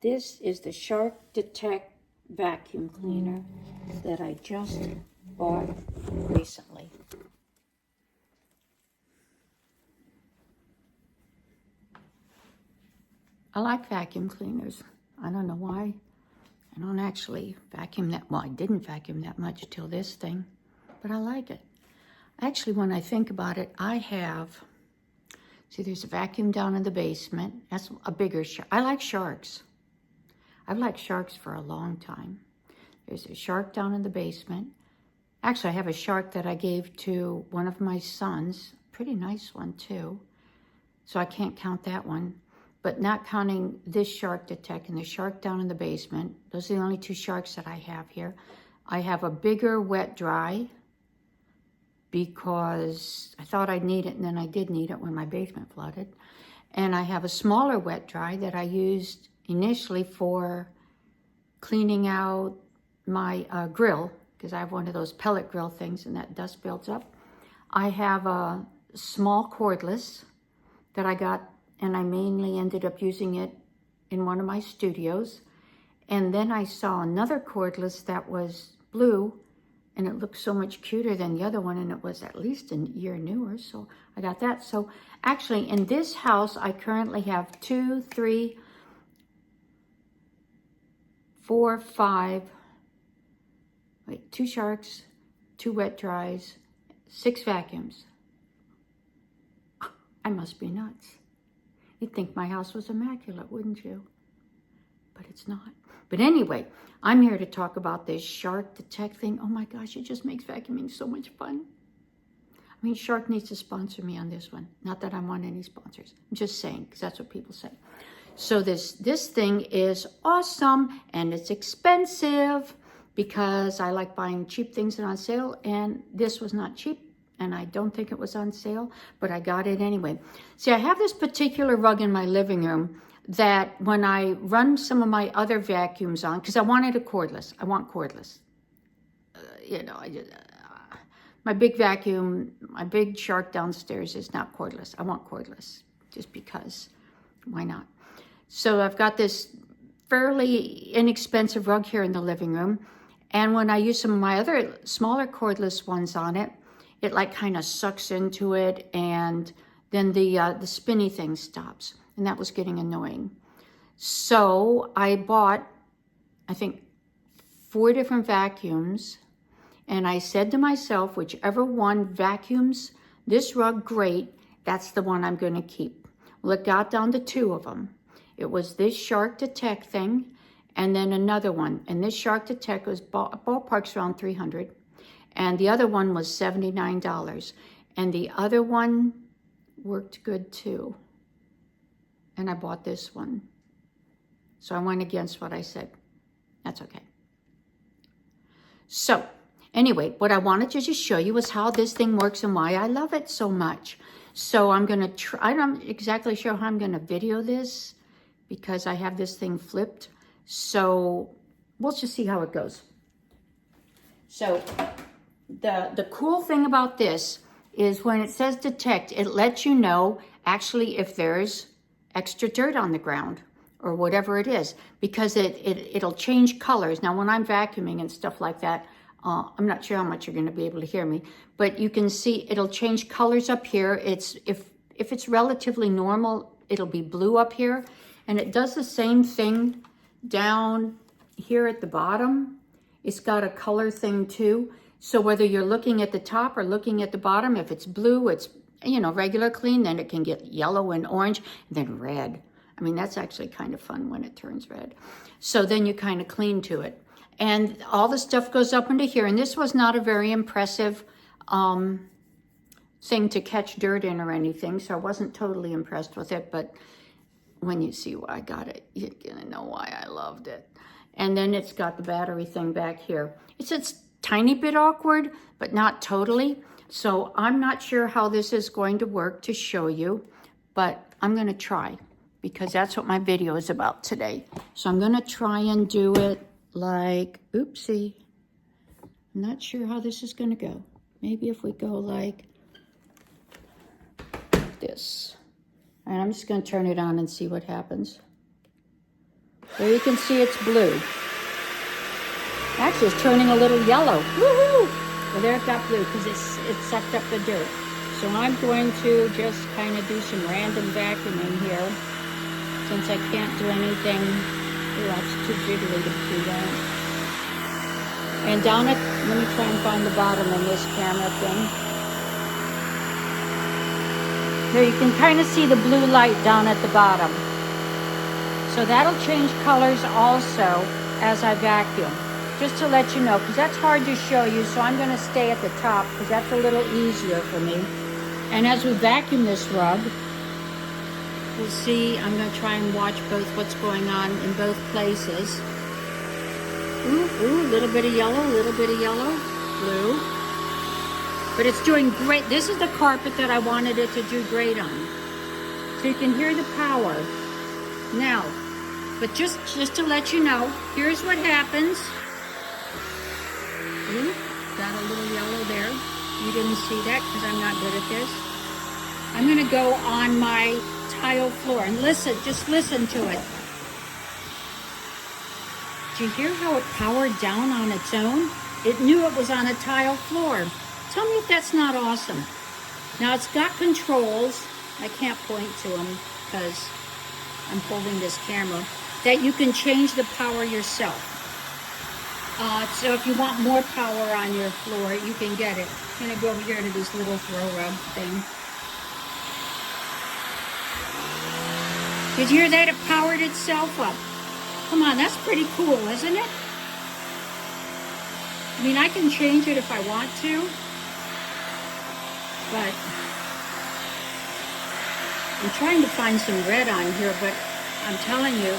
This is the Shark Detect vacuum cleaner that I just bought recently. I like vacuum cleaners. I don't know why. I don't actually vacuum that, well, I didn't vacuum that much till this thing, but I like it. Actually, when I think about it, I have, see, there's a vacuum down in the basement. That's a bigger shark. I like sharks. I've liked sharks for a long time. There's a shark down in the basement. Actually, I have a shark that I gave to one of my sons. Pretty nice one, too. So I can't count that one. But not counting this Shark Detect and the shark down in the basement. Those are the only two sharks that I have here. I have a bigger wet dry because I thought I'd need it, and then I did need it when my basement flooded. And I have a smaller wet dry that I used initially for cleaning out my grill, because I have one of those pellet grill things and that dust builds up. I have a small cordless that I got, and I mainly ended up using it in one of my studios. And then I saw another cordless that was blue, and it looked so much cuter than the other one, and it was at least a year newer, so I got that. So actually, in this house, I currently have 2, 3, 4, 5, 2 sharks, 2 wet dries, 6 vacuums. I must be nuts. You'd think my house was immaculate, wouldn't you? But it's not. But anyway, I'm here to talk about this Shark Detect thing. Oh my gosh, it just makes vacuuming so much fun. I mean, Shark needs to sponsor me on this one. Not that I want any sponsors. I'm just saying, because that's what people say. So this thing is awesome, and it's expensive because I like buying cheap things that are on sale, and this was not cheap. And I don't think it was on sale, but I got it anyway. See, I have this particular rug in my living room that when I run some of my other vacuums on, because I wanted a cordless. I want cordless. My big vacuum, my big Shark downstairs is not cordless. I want cordless just because. Why not? So I've got this fairly inexpensive rug here in the living room. And when I use some of my other smaller cordless ones on it, it like kind of sucks into it, and then the spinny thing stops, and that was getting annoying. So I bought, I think, 4 different vacuums, and I said to myself, whichever one vacuums this rug great, that's the one I'm going to keep. Well, it got down to 2 of them. It was this Shark Detect thing, and then another one. And this Shark Detect was ballpark's around $300. And the other one was $79. And the other one worked good too. And I bought this one. So I went against what I said. That's okay. So anyway, what I wanted to just show you is how this thing works and why I love it so much. So I'm going to try, I'm not exactly sure how I'm going to video this because I have this thing flipped. So we'll just see how it goes. So the cool thing about this is when it says detect, it lets you know actually if there's extra dirt on the ground or whatever it is, because it'll change colors. Now, when I'm vacuuming and stuff like that, I'm not sure how much you're going to be able to hear me, but you can see it'll change colors up here. It's if it's relatively normal, it'll be blue up here, and it does the same thing down here at the bottom. It's got a color thing too. So whether you're looking at the top or looking at the bottom, if it's blue, it's, regular clean, then it can get yellow and orange, and then red. I mean, that's actually kind of fun when it turns red. So then you kind of clean to it. And all the stuff goes up into here. And this was not a very impressive thing to catch dirt in or anything, so I wasn't totally impressed with it. But when you see why I got it, you're going to know why I loved it. And then it's got the battery thing back here. It's a tiny bit awkward, but not totally. So I'm not sure how this is going to work to show you, but I'm going to try because that's what my video is about today. So I'm going to try and do it like, oopsie. I'm not sure how this is going to go. Maybe if we go like this. And I'm just going to turn it on and see what happens. There you can see it's blue. Actually, it's turning a little yellow. Woohoo! Well, there it got blue because it sucked up the dirt. So I'm going to just kind of do some random vacuuming here since I can't do anything. Oh, that's too jiggly to do that. And down at, let me try and find the bottom of this camera thing. Here you can kind of see the blue light down at the bottom. So that'll change colors also as I vacuum. Just to let you know, because that's hard to show you, so I'm going to stay at the top because that's a little easier for me. And as we vacuum this rug, we'll see, I'm going to try and watch both what's going on in both places. Ooh, a little bit of yellow, blue. But it's doing great. This is the carpet that I wanted it to do great on. So you can hear the power. Now, but just to let you know, here's what happens. Ooh, got a little yellow there. You didn't see that because I'm not good at this. I'm going to go on my tile floor and listen, just listen to it. Do you hear how it powered down on its own? It knew it was on a tile floor. Tell me if that's not awesome. Now it's got controls. I can't point to them because I'm holding this camera. That you can change the power yourself. So if you want more power on your floor, you can get it. I'm going to go over here to this little throw rug thing. Did you hear that? It powered itself up. Come on, that's pretty cool, isn't it? I mean, I can change it if I want to, but I'm trying to find some red on here, but I'm telling you,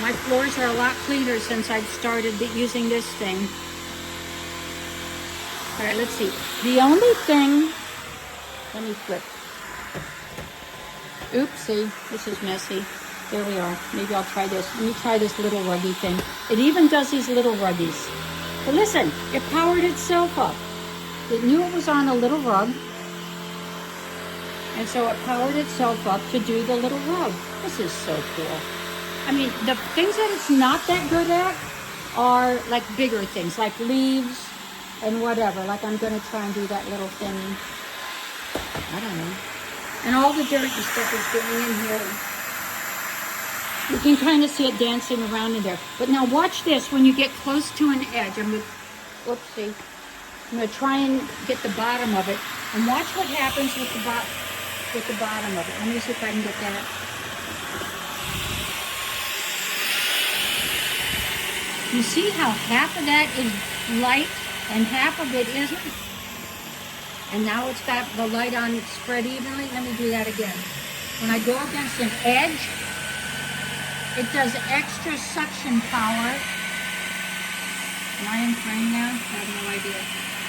my floors are a lot cleaner since I've started using this thing. All right, let's see. The only thing, let me flip. Oopsie, this is messy. There we are. Maybe I'll try this. Let me try this little ruggy thing. It even does these little ruggies. But listen, it powered itself up. It knew it was on a little rug. And so it powered itself up to do the little rug. This is so cool. I mean, the things that it's not that good at are like bigger things, like leaves and whatever. Like I'm going to try and do that little thing. I don't know. And all the dirty stuff is going in here. You can kind of see it dancing around in there. But now watch this. When you get close to an edge, I'm going to try and get the bottom of it. And watch what happens with the bottom of it. Let me see if I can get that. You see how half of that is light and half of it isn't? And now it's got the light on spread evenly. Let me do that again. When I go against an edge, it does extra suction power. Am I in frame now? I have no idea.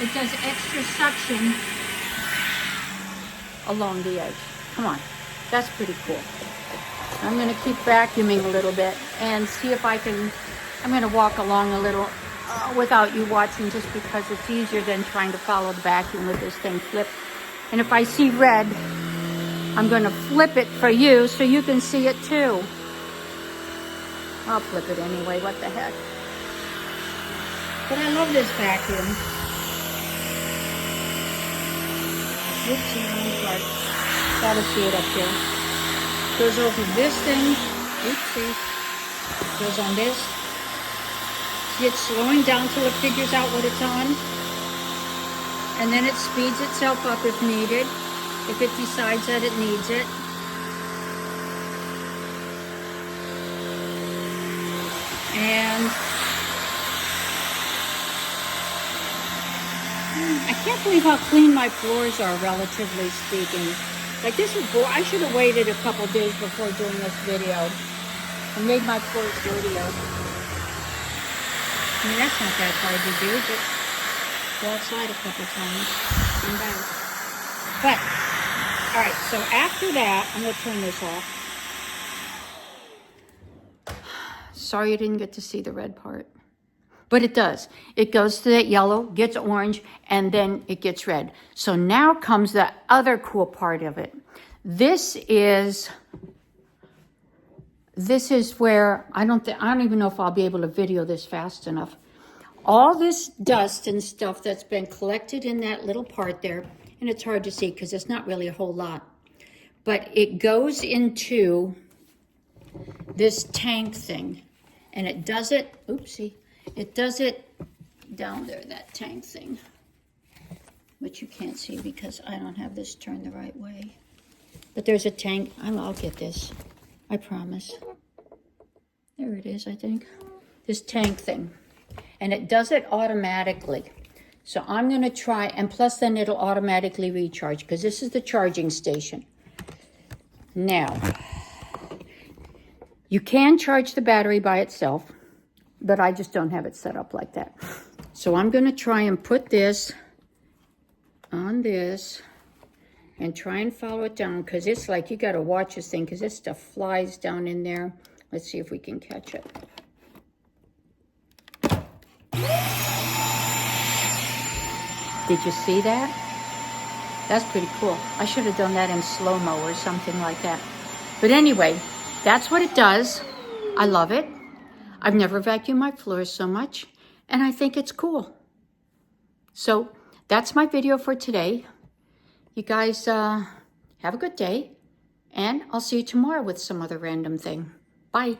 It does extra suction along the edge. Come on. That's pretty cool. I'm going to keep vacuuming a little bit and see if I can... I'm going to walk along a little without you watching just because it's easier than trying to follow the vacuum with this thing flipped. And if I see red, I'm going to flip it for you so you can see it too. I'll flip it anyway, what the heck. But I love this vacuum. Oopsie, wrong part. Gotta see it up here. Goes over this thing. Oopsie. Goes on this. See, it's slowing down till it figures out what it's on. And then it speeds itself up if needed, if it decides that it needs it. And I can't believe how clean my floors are, relatively speaking. Like this was, I should have waited a couple days before doing this video and made my floors dirtier. I mean, that's not that hard to do, just go outside a couple times and back. But, all right, so after that, I'm going to turn this off. Sorry you didn't get to see the red part. But it does. It goes to that yellow, gets orange, and then it gets red. So now comes the other cool part of it. This is this is where I don't even know if I'll be able to video this fast enough. All this dust and stuff that's been collected in that little part there, and it's hard to see because it's not really a whole lot, but it goes into this tank thing, and it does it, oopsie, it does it down there, that tank thing, which you can't see because I don't have this turned the right way. But there's a tank, I'll get this, I promise. There it is, I think. This tank thing. And it does it automatically. So I'm going to try, and plus then it'll automatically recharge because this is the charging station. Now, you can charge the battery by itself, but I just don't have it set up like that. So I'm going to try and put this on this and try and follow it down because it's like you got to watch this thing because this stuff flies down in there. Let's see if we can catch it. Did you see that? That's pretty cool. I should have done that in slow-mo or something like that. But anyway, that's what it does. I love it. I've never vacuumed my floors so much, and I think it's cool. So that's my video for today. You guys have a good day, and I'll see you tomorrow with some other random thing. Bye.